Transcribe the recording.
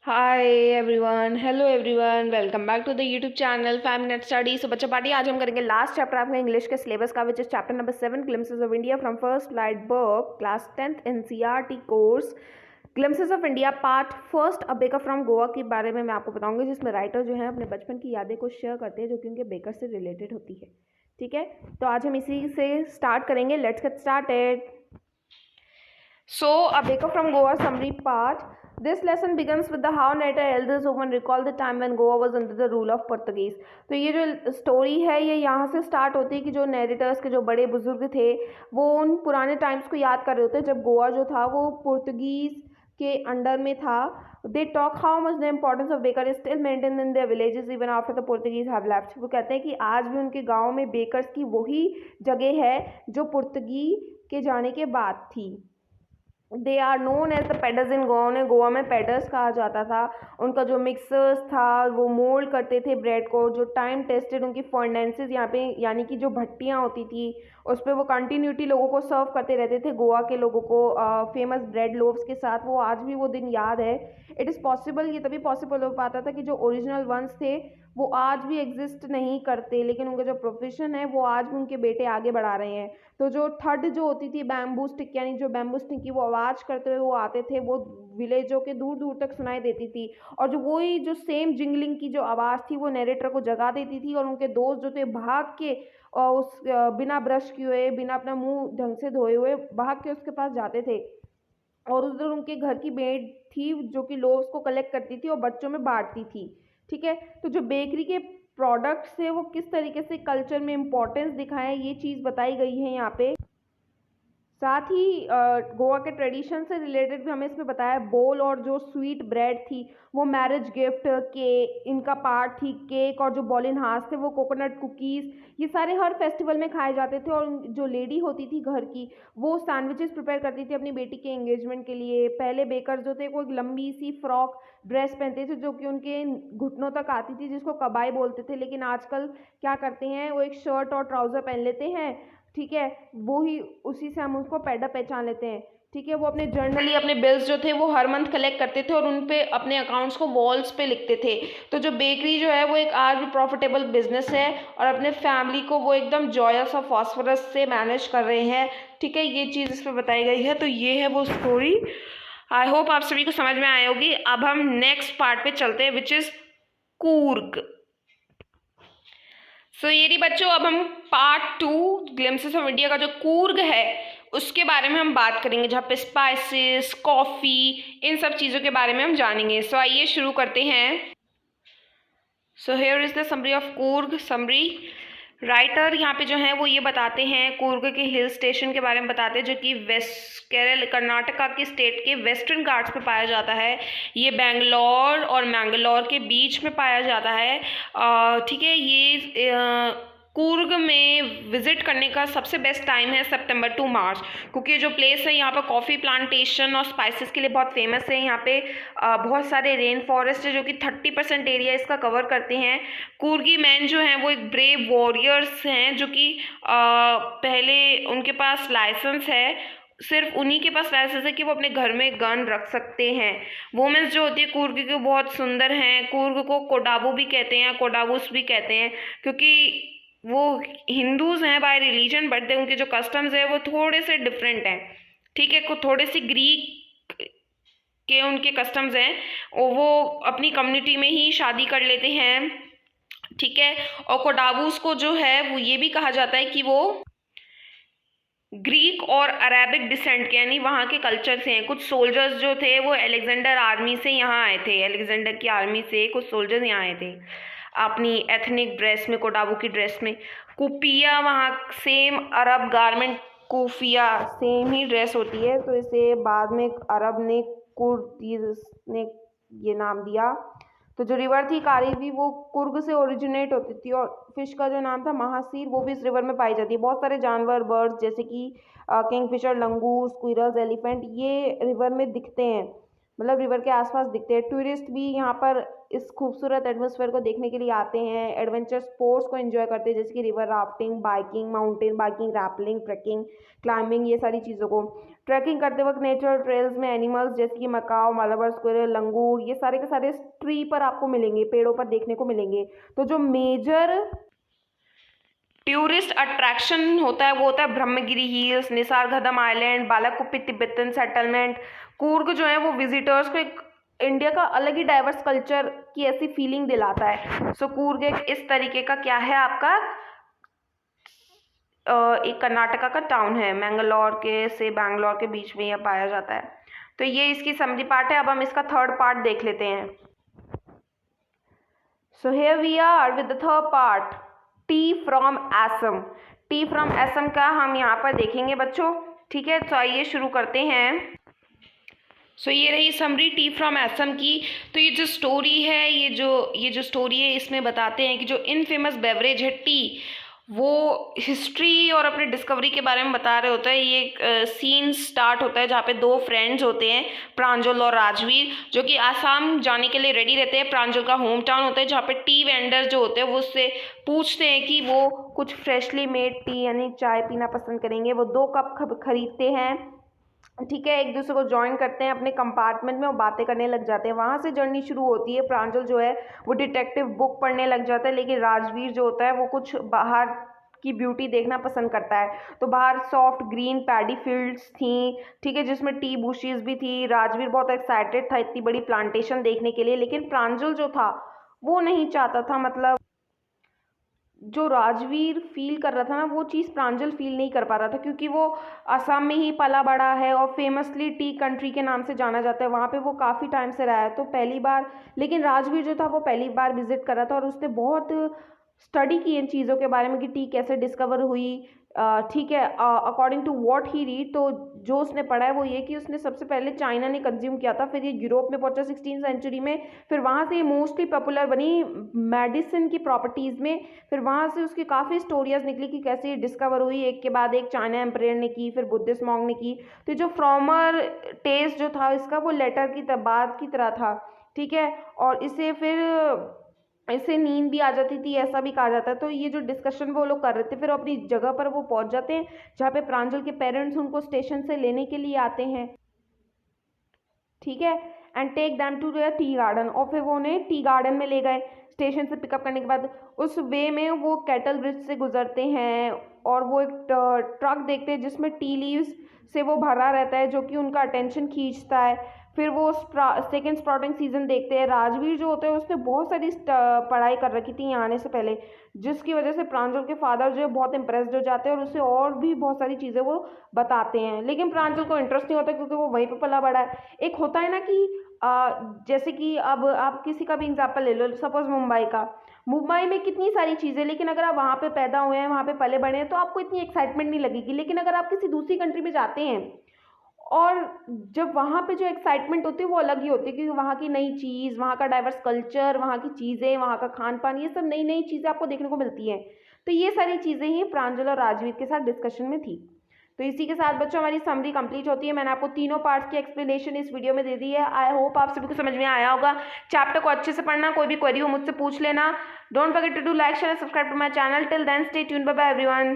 Hi everyone, hello everyone, welcome back to the YouTube channel 5 minute study. So बच्चा party, आज हम करेंगे last chapter आपका English के सिलेबस का, which is chapter number 7, glimpses of India from first light book, class 10th NCERT course. Glimpses of India part first, a baker from Goa के बारे में मैं आपको बताऊंगी, जिसमें राइटर जो है अपने बचपन की यादें को शेयर करते हैं जो कि उनके बेकर से रिलेटेड होती है। ठीक है, तो आज हम इसी से स्टार्ट करेंगे। Let's get started. So, a baker from Goa summary part. This lesson begins with the how narrator elders women recall the time when Goa was under the rule of Portuguese. तो ये जो story है ये यहाँ से start होती है कि जो नैरेटर्स के जो बड़े बुजुर्ग थे वो उन पुराने टाइम्स को याद कर रहे होते हैं जब गोवा जो था वो पुर्तगीज के अंडर में था। They talk how much the importance of baker is still maintain in their villages even after the Portuguese have left. वो कहते हैं कि आज भी उनके गाँव में बेकर्स की वही जगह है जो पुर्तगी के जाने के बाद थी। They are known as the paders in Goa. उन्हें गोवा में पेडर्स कहा जाता था। उनका जो मिक्सर्स था वो मोल्ड करते थे ब्रेड को, जो टाइम टेस्टेड उनकी फर्नेंसेस यहाँ पे यानी कि जो भट्टियाँ होती थी उस पर वो कंटिन्यूटी लोगों को सर्व करते रहते थे गोवा के लोगों को फेमस ब्रेड लोव्स के साथ। वो आज भी वो दिन याद है। इट इज़ पॉसिबल, ये तभी पॉसिबल हो पाता था कि जो ओरिजिनल वंस थे वो आज भी एग्जिस्ट नहीं करते, लेकिन उनका जो प्रोफेशन है वो आज भी उनके बेटे आगे बढ़ा रहे हैं। तो जो थर्ड जो होती थी बैम्बू स्टिक, यानी जो बैम्बू स्टिक की वो आवाज़ करते हुए वो आते थे, वो विलेजों के दूर दूर तक सुनाई देती थी। और जो वही जो सेम जिंगलिंग की जो आवाज़ थी वो नरेटर को जगा देती थी, और उनके दोस्त जो थे भाग के उस बिना ब्रश किए हुए, बिना अपना मुंह ढंग से धोए हुए भाग के उसके पास जाते थे। और उधर उनके घर की मेड थी जो कि लोग उसको कलेक्ट करती थी और बच्चों में बांटती थी। ठीक है, तो जो बेकरी के प्रोडक्ट्स है वो किस तरीके से कल्चर में इम्पोर्टेंस दिखाएं ये चीज़ बताई गई है यहाँ पे। साथ ही गोवा के ट्रेडिशन से रिलेटेड भी हमें इसमें बताया। बोल और जो स्वीट ब्रेड थी वो मैरिज गिफ्ट के इनका पार्ट थी। केक और जो बॉलिनहास थे वो कोकोनट कुकीज़, ये सारे हर फेस्टिवल में खाए जाते थे। और जो लेडी होती थी घर की वो सैंडविचेस प्रिपेयर करती थी अपनी बेटी के एंगेजमेंट के लिए। पहले बेकर जो थे वो एक लंबी सी फ्रॉक ड्रेस पहनते थे जो कि उनके घुटनों तक आती थी, जिसको कबाई बोलते थे। लेकिन आजकल क्या करते हैं, वो एक शर्ट और ट्राउज़र पहन लेते हैं। ठीक है, वो ही उसी से हम उसको पैडा पहचान लेते हैं। ठीक है, वो अपने जर्नली अपने बिल्स जो थे वो हर मंथ कलेक्ट करते थे और उन पे अपने अकाउंट्स को वॉल्स पे लिखते थे। तो जो बेकरी जो है वो एक आज भी प्रॉफिटेबल बिजनेस है और अपने फैमिली को वो एकदम जॉयस और फॉस्फोरस से मैनेज कर रहे हैं। ठीक है, ये चीज़ इस पर बताई गई है। तो ये है वो स्टोरी। आई होप आप सभी को समझ में आई होगी। अब हम नेक्स्ट पार्ट पे चलते हैं, विच इज़ कूर्ग। सो ये रही बच्चों, अब हम पार्ट 2 ग्लिम्सेस ऑफ इंडिया का जो कूर्ग है उसके बारे में हम बात करेंगे, जहाँ पे स्पाइसेस, कॉफ़ी, इन सब चीज़ों के बारे में हम जानेंगे। सो आइए शुरू करते हैं। So here is the summary of Coorg. Summary writer यहाँ पे जो है वो ये बताते हैं कूर्ग के हिल स्टेशन के बारे में बताते हैं, जो कि वेस्ट केरल कर्नाटका के स्टेट के वेस्टर्न घाट्स पे पाया जाता है। ये बेंगलोर और मैंगलोर के बीच में पाया जाता है। ठीक है, ये कूर्ग में विजिट करने का सबसे बेस्ट टाइम है सितंबर टू मार्च, क्योंकि जो प्लेस है यहाँ पर कॉफ़ी प्लांटेशन और स्पाइसेस के लिए बहुत फेमस है। यहाँ पे बहुत सारे रेन फॉरेस्ट है जो कि 30% एरिया इसका कवर करते हैं। कूर्गी मैन जो हैं वो एक ब्रेव वॉरियर्स हैं जो कि पहले उनके पास लाइसेंस है, सिर्फ उन्हीं के पास लाइसेंस है कि वो अपने घर में गन रख सकते हैं। वुमेन्स जो होती है कूर्ग की बहुत सुंदर हैं। कूर्ग को कोडाबू भी कहते हैं, कोडाबूस भी कहते हैं, क्योंकि वो हिंदूज हैं बाय रिलीजन, बट उनके जो कस्टम्स है वो थोड़े से डिफरेंट हैं। ठीक है, थोड़े से ग्रीक के उनके कस्टम्स हैं और वो अपनी कम्युनिटी में ही शादी कर लेते हैं। ठीक है, और कोडाबूस को जो है वो ये भी कहा जाता है कि वो ग्रीक और अरेबिक डिसेंट के, यानी वहाँ के कल्चर से हैं। कुछ सोल्जर्स जो थे वो अलेक्जेंडर आर्मी से यहाँ आए थे, अलेक्जेंडर की आर्मी से कुछ सोल्जर्स यहाँ आए थे अपनी एथनिक ड्रेस में, कोडाबू की ड्रेस में। कुपिया वहाँ सेम अरब गारमेंट, कुफिया सेम ही ड्रेस होती है, तो इसे बाद में अरब ने कुर्दीज ने ये नाम दिया। तो जो रिवर थी कारी वो कुर्ग से ओरिजिनेट होती थी, और फिश का जो नाम था महासीर वो भी इस रिवर में पाई जाती है। बहुत सारे जानवर, बर्ड्स जैसे कि किंगफिशर, लंगूर, स्क्विरल्स, एलिफेंट ये रिवर में दिखते हैं। मतलब रिवर के आसपास दिखते हैं। टूरिस्ट भी यहाँ पर इस खूबसूरत एटमॉस्फेयर को देखने के लिए आते हैं। एडवेंचर स्पोर्ट्स को एंजॉय करते हैं, जैसे कि river rafting, biking, mountain biking, rappelling, trekking, climbing, ये सारी चीज़ों को। ट्रैकिंग करते वक्त नेचुरल ट्रेल्स में एनिमल्स जैसे कि मकाओ, मालाबार स्क्विरल, लंगूर, ये सारे के सारे ट्री पर आपको मिलेंगे, पेड़ों पर देखने को मिलेंगे। तो जो मेजर टूरिस्ट अट्रैक्शन होता है वो होता है Brahmagiri hills, Nisargadhama island, Balakuppe Tibetan settlement. Coorg जो है वो विजिटर्स को एक इंडिया का अलग ही डाइवर्स कल्चर की ऐसी फीलिंग दिलाता है। सो कूर्ग एक इस तरीके का क्या है आपका एक कर्नाटका का टाउन है, मैंगलोर के से बैंगलोर के बीच में यह पाया जाता है। तो ये इसकी समरी पार्ट है। अब हम इसका थर्ड पार्ट देख लेते हैं। So here we are with the third part, tea from Assam. Tea from Assam का हम यहाँ पर देखेंगे बच्चों, ठीक है। तो आइए शुरू करते हैं। सो ये रही समरी टी फ्रॉम असम की। तो ये जो स्टोरी है, ये जो स्टोरी है, इसमें बताते हैं कि जो इनफेमस बेवरेज है टी, वो हिस्ट्री और अपने डिस्कवरी के बारे में बता रहे होते हैं। ये एक सीन स्टार्ट होता है जहाँ पे दो फ्रेंड्स होते हैं, प्रांजल और राजवीर, जो कि आसाम जाने के लिए रेडी रहते हैं। प्रांजल का होम टाउन होता है, जहाँ पे टी वेंडर जो होते हैं वो उससे पूछते हैं कि वो कुछ फ्रेशली मेड टी यानी चाय पीना पसंद करेंगे। वो 2 कप खरीदते हैं, ठीक है। एक दूसरे को ज्वाइन करते हैं अपने कंपार्टमेंट में और बातें करने लग जाते हैं। वहाँ से जर्नी शुरू होती है। प्रांजल जो है वो डिटेक्टिव बुक पढ़ने लग जाता है, लेकिन राजवीर जो होता है वो कुछ बाहर की ब्यूटी देखना पसंद करता है। तो बाहर सॉफ्ट ग्रीन पैडी फील्ड्स थी, ठीक है, जिसमें टी बुशीज भी थी। राजवीर बहुत एक्साइटेड था इतनी बड़ी प्लांटेशन देखने के लिए, लेकिन प्रांजल जो था वो नहीं चाहता था। मतलब जो राजवीर फील कर रहा था ना, वो चीज़ प्रांजल फील नहीं कर पा रहा था, क्योंकि वो असम में ही पला बड़ा है और फेमसली टी कंट्री के नाम से जाना जाता है। वहाँ पे वो काफ़ी टाइम से रहा है। तो पहली बार, लेकिन राजवीर जो था वो पहली बार विजिट कर रहा था और उसने बहुत स्टडी की इन चीज़ों के बारे में कि टी कैसे डिस्कवर हुई, ठीक है। According to what he read, तो जो उसने पढ़ा है वो ये कि उसने सबसे पहले चाइना ने कंज्यूम किया था, फिर ये यूरोप में पहुंचा 16th सेंचुरी में, फिर वहाँ से ये मोस्टली पॉपुलर बनी मेडिसिन की प्रॉपर्टीज़ में। फिर वहाँ से उसकी काफ़ी स्टोरीज निकली कि कैसे ये डिस्कवर हुई, एक के बाद एक चाइना एम्परर ने की, फिर बुद्धिस्ट मॉन्ग ने की। तो जो फ्रॉमर टेस्ट जो था इसका वो लेटर की बात की तरह था, ठीक है। और इसे नींद भी आ जाती थी, ऐसा भी कहा जाता है। तो ये जो डिस्कशन वो लोग कर रहे थे, फिर अपनी जगह पर वो पहुंच जाते हैं जहाँ पे प्रांजल के पेरेंट्स उनको स्टेशन से लेने के लिए आते हैं, ठीक है। And take them to the tea garden, और फिर वो उन्हें टी गार्डन में ले गए स्टेशन से पिकअप करने के बाद। उस वे में वो कैटल ब्रिज से गुजरते हैं और वो एक ट्रक देखते हैं जिसमें टी लीव्स से वो भरा रहता है, जो कि उनका अटेंशन खींचता है। फिर वो सेकेंड स्प्राउटिंग सीजन देखते हैं। राजवीर जो होते हैं उसने बहुत सारी पढ़ाई कर रखी थी यहाँ आने से पहले, जिसकी वजह से प्रांजल के फादर जो है बहुत इंप्रेस्ड हो जाते हैं और उसे और भी बहुत सारी चीज़ें वो बताते हैं। लेकिन प्रांजल को इंटरेस्ट नहीं होता, क्योंकि वो वहीं पे पला बड़ा है। एक होता है ना कि जैसे कि अब आप किसी का भी एग्जाम्पल ले लो, सपोज मुंबई का। मुंबई में कितनी सारी चीज़ें, लेकिन अगर आप वहाँ पे पैदा हुए हैं, वहाँ पे पले बड़े हैं, तो आपको इतनी एक्साइटमेंट नहीं लगेगी। लेकिन अगर आप किसी दूसरी कंट्री में जाते हैं और जब वहाँ पे जो एक्साइटमेंट होती है वो अलग ही होती है, क्योंकि वहाँ की नई चीज़, वहाँ का डाइवर्स कल्चर, वहाँ की चीज़ें, वहाँ का खान पान, ये सब नई नई चीज़ें आपको देखने को मिलती हैं। तो ये सारी चीज़ें ही प्रांजल और राजवीर के साथ डिस्कशन में थी। तो इसी के साथ बच्चों हमारी समरी कंप्लीट होती है। मैंने आपको तीनों पार्ट्स की एक्सप्लेनेशन इस वीडियो में दे दी है। आई होप आप सभी को समझ में आया होगा। चैप्टर को अच्छे से पढ़ना, कोई भी क्वेरी हो मुझसे पूछ लेना। Don't forget to do like share subscribe to my channel. Till then stay tuned, bye bye everyone.